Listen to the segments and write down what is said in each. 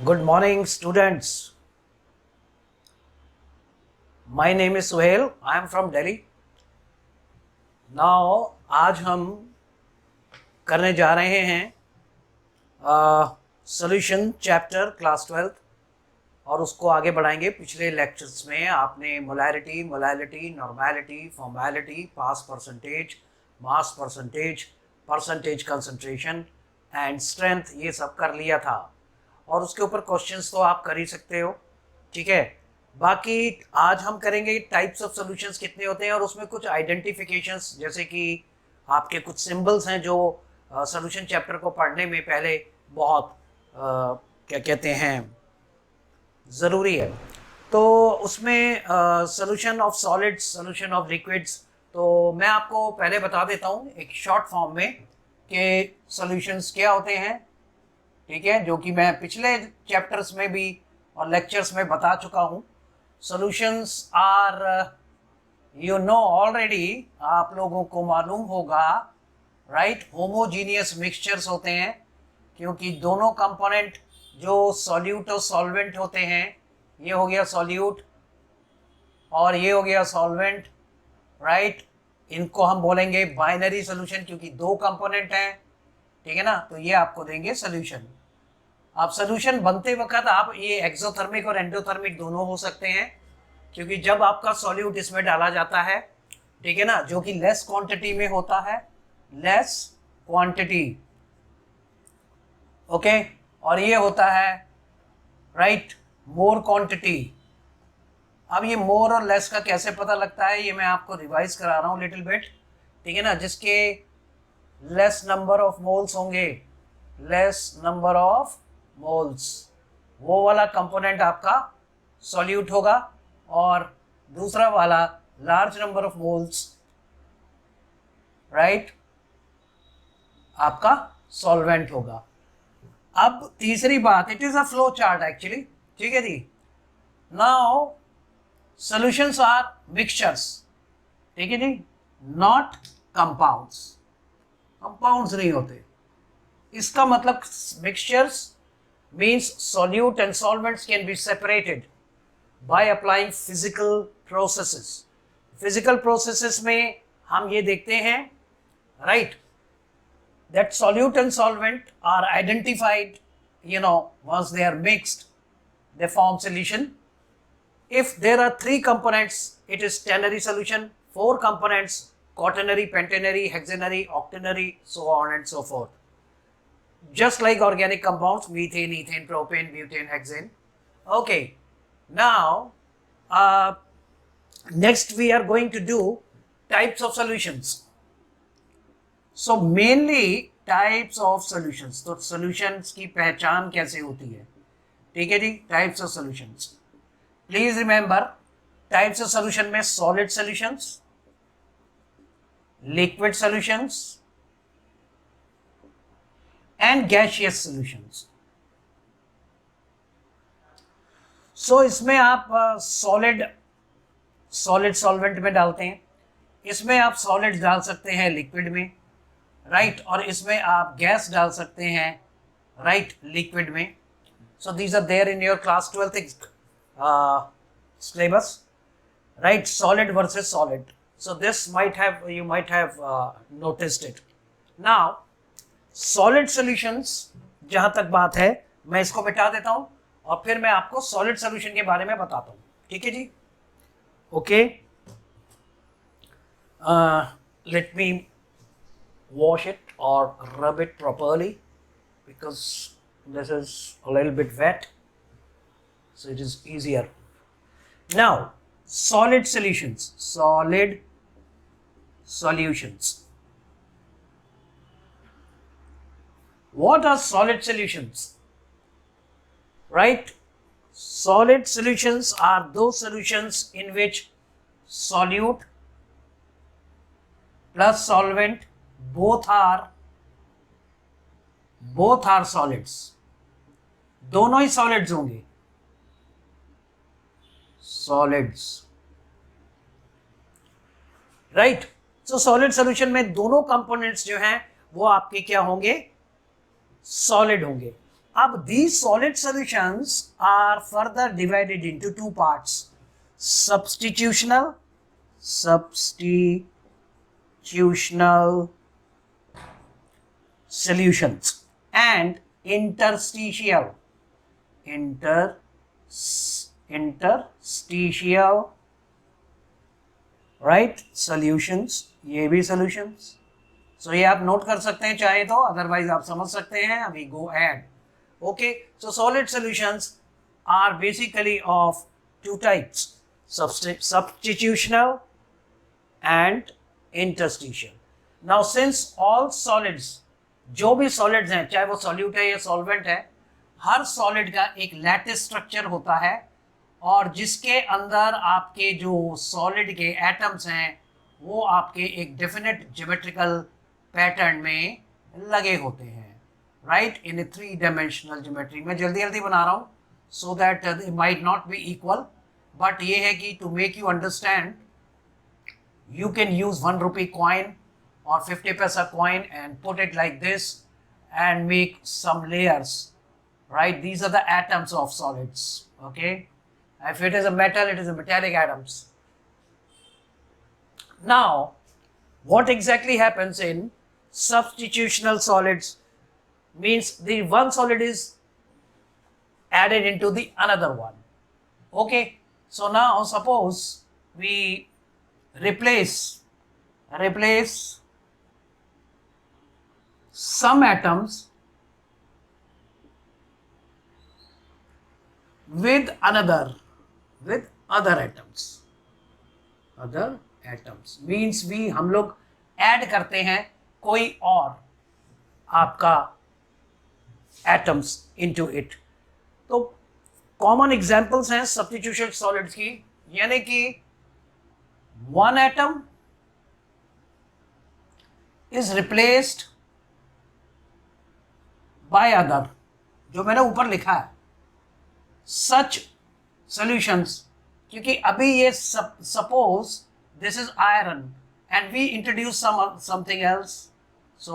Good morning, students. My name is Suhail. I am from Delhi. Now, आज हम करने जा रहे हैं सॉल्यूशन चैप्टर क्लास 12th और उसको आगे बढ़ाएंगे। पिछले लेक्चर्स में आपने molarity, normality, formality, pass percentage, mass percentage, percentage concentration and strength ये सब कर लिया था और उसके ऊपर क्वेश्चंस तो आप कर ही सकते हो, ठीक है। बाकी आज हम करेंगे टाइप्स ऑफ सॉल्यूशंस कितने होते हैं और उसमें कुछ आइडेंटिफिकेशंस, जैसे कि आपके कुछ सिंबल्स हैं जो सॉल्यूशन चैप्टर को पढ़ने में पहले बहुत क्या कहते हैं ज़रूरी है। तो उसमें solution of solids, solution of liquids, तो मैं आपको पहले बता देता हूँ एक शॉर्ट फॉर्म में कि सॉल्यूशंस क्या होते हैं, ठीक है, जो कि मैं पिछले चैप्टर्स में भी और लेक्चर्स में बता चुका हूँ। Solutions are you know already, आप लोगों को मालूम होगा, राइट, होमोजीनियस मिक्सचर्स होते हैं, क्योंकि दोनों कंपोनेंट जो सॉल्यूट और सॉल्वेंट होते हैं, ये हो गया सॉल्यूट और ये हो गया सॉल्वेंट, राइट। इनको हम बोलेंगे बाइनरी सॉल्यूशन क्योंकि दो कंपोनेंट हैं, ठीक है ना। तो ये आपको देंगे सॉल्यूशन। अब सॉल्यूशन बनते वक्त आप ये एक्सोथर्मिक और एंडोथर्मिक दोनों हो सकते हैं, क्योंकि जब आपका सॉल्यूट इसमें डाला जाता है, ठीक है ना, जो कि लेस क्वांटिटी में होता है, लेस क्वांटिटी, ओके, और ये होता है राइट मोर क्वांटिटी। अब ये मोर और लेस का कैसे पता लगता है, ये मैं आपको रिवाइज करा रहा हूँ लिटिल बिट, ठीक है ना। जिसके लेस नंबर ऑफ मोल्स होंगे, लेस नंबर ऑफ मोल्स, वो वाला कंपोनेंट आपका सॉल्यूट होगा और दूसरा वाला large number of moles, right, आपका सॉल्वेंट होगा। अब तीसरी बात, it is a flow chart actually, ठीक है जी। नाउ सॉल्यूशंस आर मिक्सचर्स, ठीक है जी, नॉट कंपाउंड्स। कंपाउंड्स नहीं होते, इसका मतलब mixtures means solute and solvents can be separated by applying physical processes. Physical processes में हम ये देखते हैं, right, that solute and solvent are identified, you know, once they are mixed, they form solution. If there are three components, it is ternary solution, four components, quaternary, pentanary, hexanary, octanary, so on and so forth. Just like organic compounds, methane, ethane, propane, butane, hexane. Okay, now next we are going to do types of solutions. So mainly types of solutions, तो solutions की पहचान कैसे होती है, ठीक है जी। Types of solutions, please remember, types of solution में solid solutions, liquid solutions and gaseous solutions. So इसमें आप सॉलिड सॉल्वेंट में डालते हैं, इसमें आप सॉलिड डाल सकते हैं लिक्विड में, राइट, और इसमें आप गैस डाल सकते हैं, राइट, लिक्विड में। So these are there in your class 12th syllabus, right, solid versus solid. So this you might have noticed it. Now solid solutions जहां तक बात है, मैं इसको मिटा देता हूं और फिर मैं आपको सॉलिड सॉल्यूशन के बारे में बताता हूं, ठीक है जी। Okay, let me wash it or rub it properly because this is a little bit wet, so it is easier. Now solid solutions, what are solid solutions, right? Solid solutions are those solutions in which solute plus solvent both are solids, दोनों ही solids होंगे, solids, right। so solid solution में दोनों components जो हैं वो आपके क्या होंगे, solid होंगे। अब these solid solutions are further divided into two parts: substitutional solutions and interstitial right solutions. ये भी solutions. So ये आप नोट कर सकते हैं चाहे तो, अदरवाइज आप समझ सकते हैं. अभी go ahead. Okay, so solid solutions are basically of two types: substitutional and interstitial. Now since all solids, जो भी solids हैं, चाहे वो solute है या solvent है, हर solid का एक lattice structure होता है और जिसके अंदर आपके जो solid के atoms हैं वो आपके एक definite geometrical pattern में लगे होते हैं, right, in a 3-dimensional geometry. मैं जल्दी जल्दी बना रहा हूँ so that they might not be equal, but ये है कि to make you understand, you can use 1 rupee coin or 50 paisa coin and put it like this and make some layers, right? These are the atoms of solids, okay? If it is a metal, it is a metallic atoms. Now, what exactly happens in substitutional solids means the one solid is added into the another one, okay? So now suppose we replace some atoms with other atoms means we हम लोग add करते हैं कोई और आपका atoms into it. तो common examples हैं substitution solids की, यानी कि one atom is replaced by other, जो मैंने ऊपर लिखा है such solutions, क्योंकि अभी ये suppose this is iron and we introduce something else, so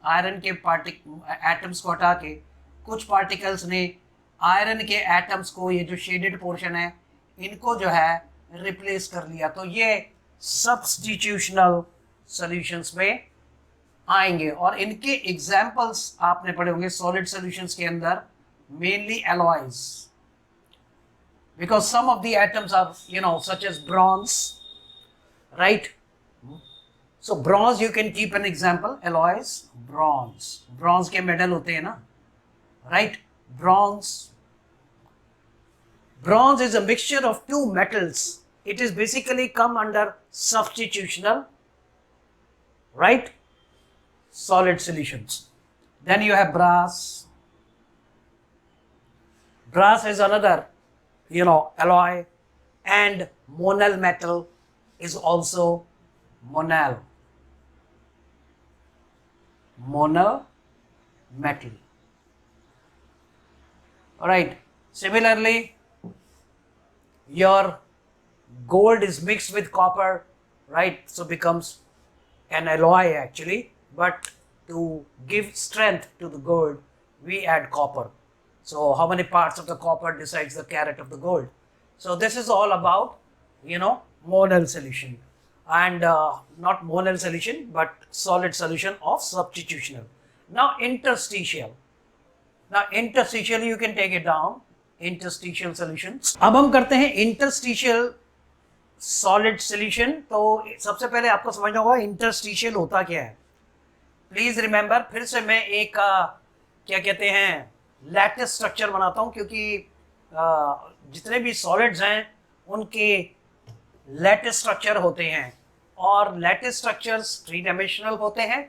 iron के atoms को हटा के कुछ particles ने iron के atoms को, ये जो shaded portion है, इनको जो है रिप्लेस कर लिया, तो ये सब्स्टिट्यूशनल सॉल्यूशंस में आएंगे. और इनके एग्जांपल्स आपने पढ़े होंगे सॉलिड सॉल्यूशंस के अंदर, mainly alloys, because some of the atoms are, you know, such as bronze, right? So bronze you can keep an example, alloys, bronze के मेडल होते हैं ना, right? Bronze is a mixture of two metals. It is basically come under substitutional, right, solid solutions. Then you have brass. Brass is another, you know, alloy, and monal metal is also monal metal. All right. Similarly, your gold is mixed with copper, right? So becomes an alloy actually, but to give strength to the gold, we add copper. So how many parts of the copper decides the carat of the gold? So this is all about, you know, monal solution, and not monal solution, but solid solution of substitutional. Now interstitial. Now interstitial you can take it down. Interstitial solutions. अब हम करते हैं interstitial solid solution. तो सबसे पहले आपको समझना होगा interstitial होता क्या है. Please remember, फिर से मैं एक क्या कहते हैं lattice structure बनाता हूँ, क्योंकि जितने भी solids हैं उनके lattice structure होते हैं, और lattice structures 3-dimensional होते हैं,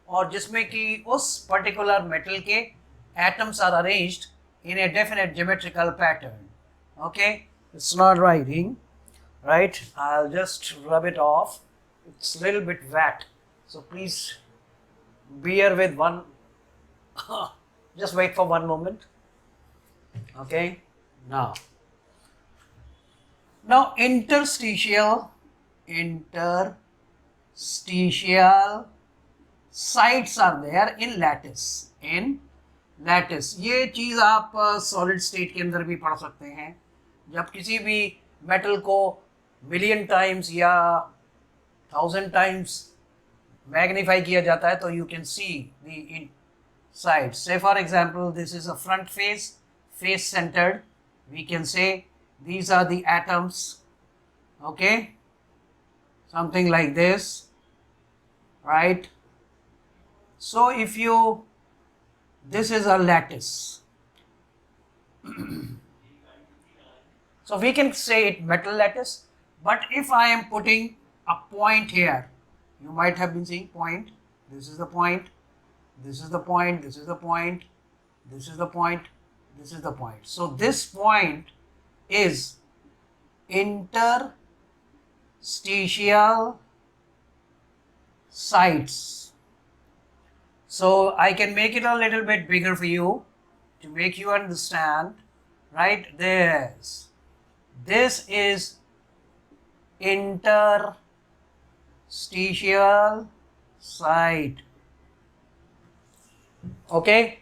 और जिसमें कि उस particular metal के atoms are arranged in a definite geometrical pattern. Okay, it's not writing, right? I'll just rub it off. It's a little bit wet, so please bear with one. Just wait for one moment. Okay, now interstitial sites are there in lattice. Lattice, ये चीज़ आप solid state के अंदर भी पढ़ सकते हैं। जब किसी भी मेटल को मिलियन टाइम्स या 1000 टाइम्स मैग्नीफाई किया जाता है तो you can see the sides. Say for example, this is a front face, face centered. We can say these are the atoms, okay, something like this, right? So if you, this is a lattice. So we can say it metal lattice, but if I am putting a point here, you might have been seeing point, this is the point, this is the point, this is the point, this is the point, this is the point. So this point is interstitial sites. So I can make it a little bit bigger for you to make you understand, right? This is interstitial site. Okay,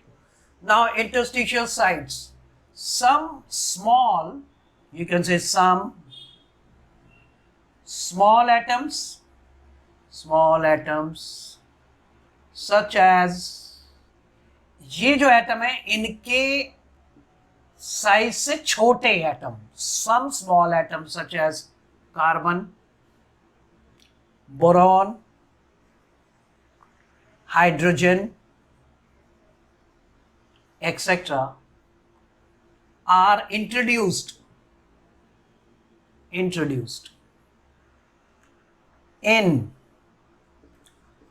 now interstitial sites, some small, you can say some small atoms such as, ये जो atom है इनके size से छोटे atom, some small atoms such as carbon, boron, hydrogen, etc. are introduced in,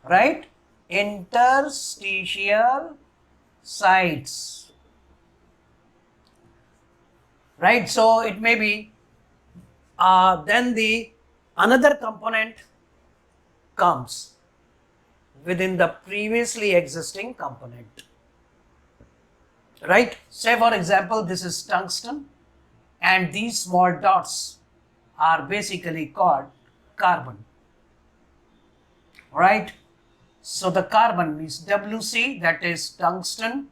right, interstitial sites, right? So it may be then the another component comes within the previously existing component, right? Say for example, this is tungsten and these small dots are basically called carbon, right? So the carbon means WC, that is tungsten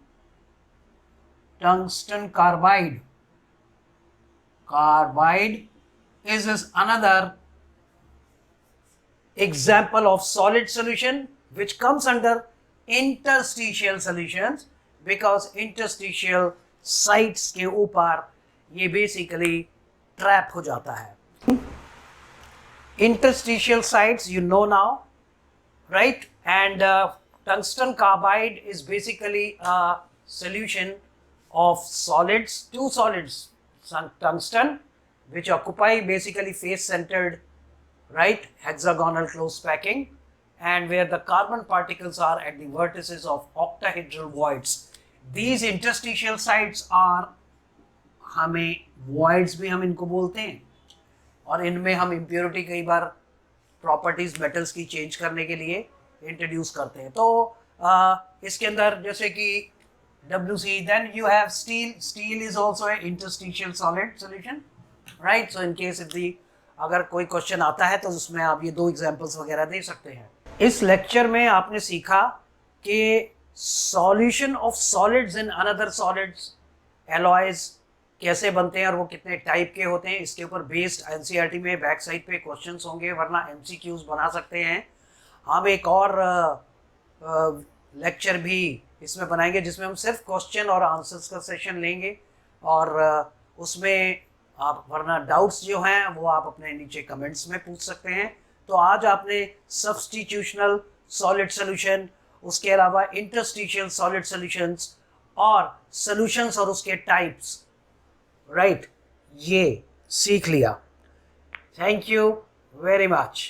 carbide is another example of solid solution which comes under interstitial solutions, because interstitial sites के ऊपर ये basically trap हो जाता है. Interstitial sites you know now, right? And tungsten carbide is basically a solution of solids, two solids, tungsten, which occupy basically face centered, right, hexagonal close packing, and where the carbon particles are at the vertices of octahedral voids. These interstitial sites are, हमें voids भी हम इनको बोलते हैं, और इनमें हम impurity कई बार properties metals की change करने के लिए introduce करते हैं. तो इसके अंदर जैसे कि WC, then you have steel. Steel is also an interstitial solid solution, right? So in case if the अगर कोई क्वेश्चन आता है तो उसमें आप ये दो एग्जांपल्स वगैरह दे सकते हैं. इस लेक्चर में आपने सीखा कि solution of solids in another solids, alloys कैसे बनते हैं और वो कितने टाइप के होते हैं. इसके ऊपर बेस्ड एनसीईआरटी में बैक साइड पे क्वेश्चंस होंगे, वरना एमसीक्यूज बना सकते हैं. हम एक और लेक्चर भी इसमें बनाएंगे जिसमें हम सिर्फ क्वेश्चन और आंसर्स का सेशन लेंगे, और उसमें आप वरना डाउट्स जो हैं वो आप अपने नीचे कमेंट्स में पूछ सकते हैं. तो आज आपने सब्स्टिट्यूशनल सॉलिड सॉल्यूशन, उसके अलावा इंटरस्टिशियल सॉलिड सॉल्यूशंस और सॉल्यूशंस और उसके टाइप्स, राइट, ये सीख लिया. Thank you very much.